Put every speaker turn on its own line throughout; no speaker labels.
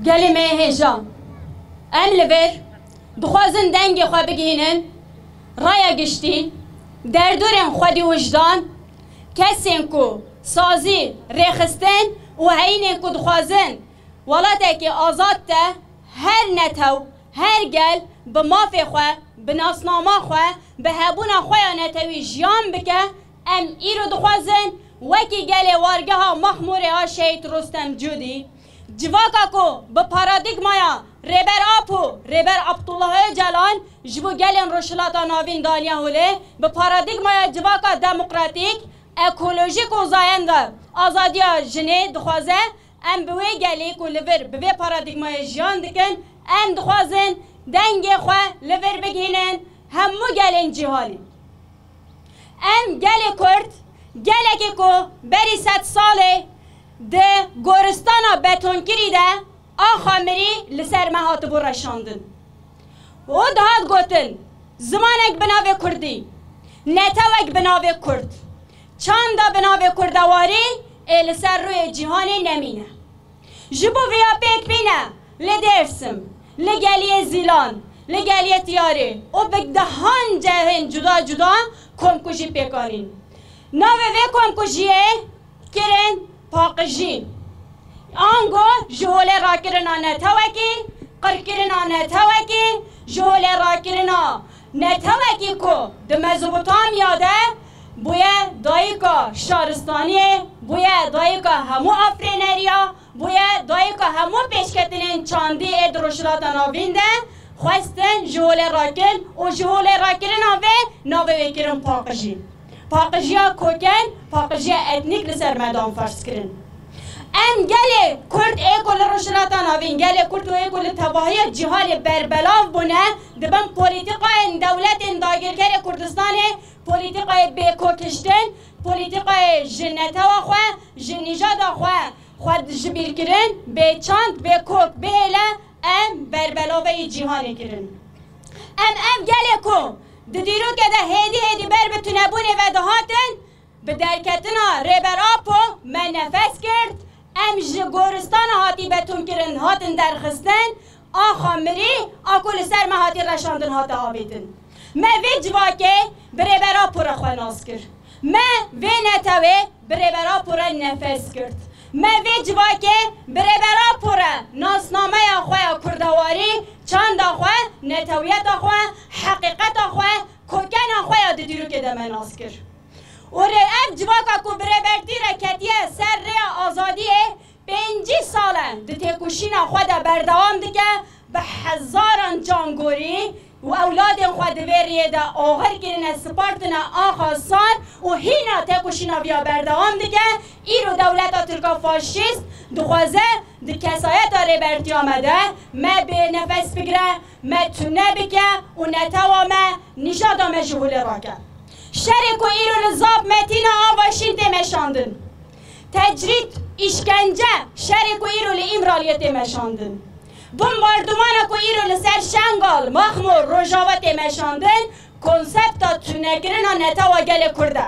گلی می هجا ام لور دخوازن دنگ خواه بگینن رای گشتین در دورن خودی وجدان کسین کو سازی ریخستن و هینین کو دخوازن ولاته که آزاد ته هر نتو هر گل به مافی خواه به ناسناما خواه به هبونا خواه نتوی جیان بکه ام ایرو دخوازن وکی گل وارگه ها مخموره ها شهید رستم جودی جواکا کو به پارادیگمایا ریبر آپو ریبر عبدالله جلال جبو گلین روشلاتا ناوین دانیا هوله به پارادیگمایا جواکا دموکراتیک اکولوژیک و زاینده آزادی جنه دخوازه ام بوی گلی کو لور به پارادیگمای جان دکن ام دخوازن دنگ خواه لور بگینن همو گلین جهالی ام گل کرد گلکی کو بری 100 ساله ده گورستانا بتونکری ده آخامری لسر مهات بو رشاندن و دهات گوتن زمانک بناوه کردی نتوک بناوه کرد چاندا بناوه کردواری لسر روی جهانی نمینه جبو ویا پیک بینه لدرسم لگلی زیلان لگلی تیاره و بگدهان جهن جدا جدا کمکوشی پیکارین ناوه و کمکوشیه کرن پاقجی آنگو جهول را کرنا نتوکی قر کرنا نتوکی جهول را کرنا نتوکی کو ده مزوبوتامیا ده بویا دایکا شارستانیه بویا دایکا همو افرینریا بویا دایکا همو پیشکتنین چاندی ادروشلاتا ناوین ده خواستن جهول را کن و جهول را کرنا و ناوه وکرن پاقجی پاقجیا کوکن پاقجیا اتنیک لسر مدام فرس کرن ام گل کرد ایکول روشلاتا ناوین گل کرد و ایکول تباهی جهال بربلاو بونه دبن پولیتیقای دولت داگرگر کردستان پولیتیقای بیکو کشتن پولیتیقای جنتا و خواه جنیجاد خواه خود جبیر کرن به چاند به کوک به هله ام بربلاوی جهانی کرن ام گل کو دیرو که ده هیدی بر بتونه بونه و دهاتن به درکتنا ریبر آپو من نفس کرد ام گورستان هاتی بتون کرن هاتن درخستن آخامری آکول سر هاتی رشاندن هات آویدن ما وی جواکه به ریبر آپو را خواه ناس کرد ما وی نتوه به ریبر آپو را نفس کرد ما وی جواکه به ریبر آپو را ناسنامه خواه کردواری چند خواه نتویت خواه حقیقت خواه کوکن خواه یاد دیرو که دمه ناس کرد و ره اف جواکا کو بره بردی رکتیه سر ره آزادیه 5 ساله ده تکوشین خواه ده بردوام دیگه به هزاران جانگوری و اولاد خود وریه ده آخر کرنه سپارتنه آخاستان و هینا تکوشینا بیا بردوام دیگه ایرو دولت ترکا فاشیست دخوازه ده کسایت ها ریبرتی آمده ما به نفس بگره ما تونه بکه و نتوامه نشادامه جهول راکه شرک و ایرو لزاب متینا آواشین تمشاندن تجرید اشکنجه شرک و ایرو لامرالیه تمشاندن بمباردمان کو ایرو لسر شنگال مخمور روژاوه تمشاندن کنسپتا تونگرنا نتاوا گل کرده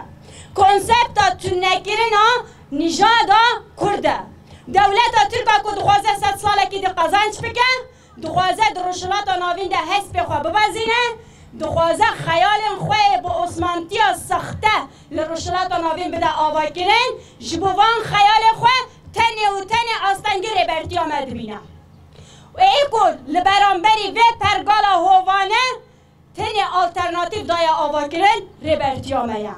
کنسپتا تونگرنا نژادا کرده دولت ترکا که دخوازه 100 ساله که دی قزنج بکن دخوازه درشلات ناوین ده حسب خواه ببزینه دخوازه خیال خواه با عثمانتی سخته لرشلات ناوین بده آوا کنن جبوان خیال خواه تنه و تنه آستنگی ریبرتی آمد بینه و ای کل لبرانبری و پرگالا هوانه تنه آلترناتیو دایا آوا کنن ریبرتی آمده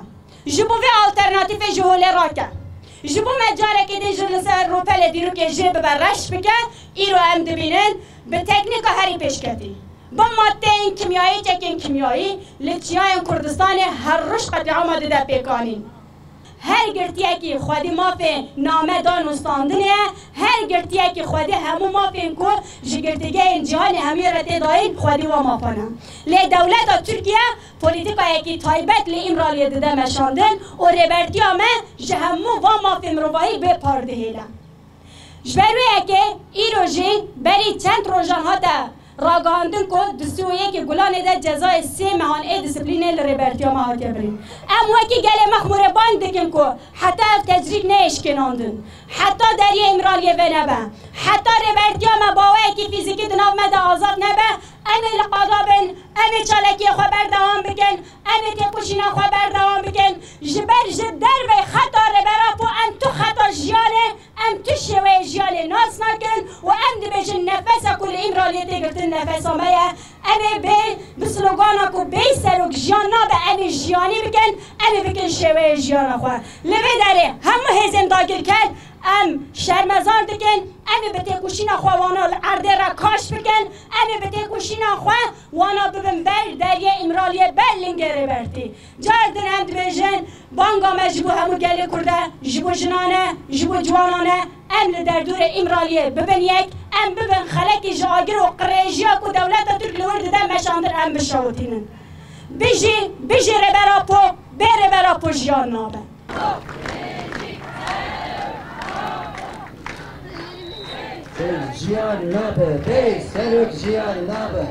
جبو و آلترناتیو جهوله را کن جبو مجاره که دی جلسه روپل دیرو که جب برش بکن ای رو هم دبینن به تکنیک هری پیش کردی با ماده این کیمیایی چکین کیمیایی لچیای کردستان هر روش قطعی آمده ده پیکانین هر گرتیه که خودی مافی نامه دان استاندنه هر گرتیه که خودی همو مافین کو جگرتگه این جهان همی رته داین خودی و مافنه لی دولت ترکیه پولیتیکایی که تایبت لی امرالی دده مشاندن و ریبرتی همه جهمو و مافی مروایی به پارده هیلن جبرویه که ای روژی بری چند روژان ها ده راگاندن کو دستویه که گلانه ده جزای 3 مهان ای دیسپلینه لریبرتی ها ها کبرین اما که گل مخموره باند دکن کو حتی تجریب نیش کناندن حتی دری امرالیه و نبه حتی ریبرتی ها مباوه که فیزیکی دناو مده آزاد نبه امی لقادابن امی چالکی خواه بردوام بکن امی تکوشینا خواه بردوام بکن جبر جدر و خطا ریبراپو ام تو خطا جیانه ام تو شوه جیانه ناس نکن و ام دی بجن نفسه کل امرالیه تگرتن نفس آمه امی به سلوگانا کو بی سروک جیان نابه امی جیانی بکن امی بکن شوه جیانا خواه لبه داره همه هزم داگیر کرد ام شرمزار دکن امی به تکوشینا خواه وانا عرده را کاش بکن امی به تکوشینا خواه وانا ببن بر دریه امرالیه بلنگه ریبرتی جاردن هم دبیجن بانگا مجبو همو گلی کرده جبو جنانه جبو جوانانه ام لدر دور امرالیه ببن یک ام ببن خلکی جاگر و قریجیا که دولت ترک لورد ده مشاندر ام بشاوتینن بجی ریبراپو بی ریبراپو جیان نابه
Jiyan nabe, bey seruk jiyan nabe.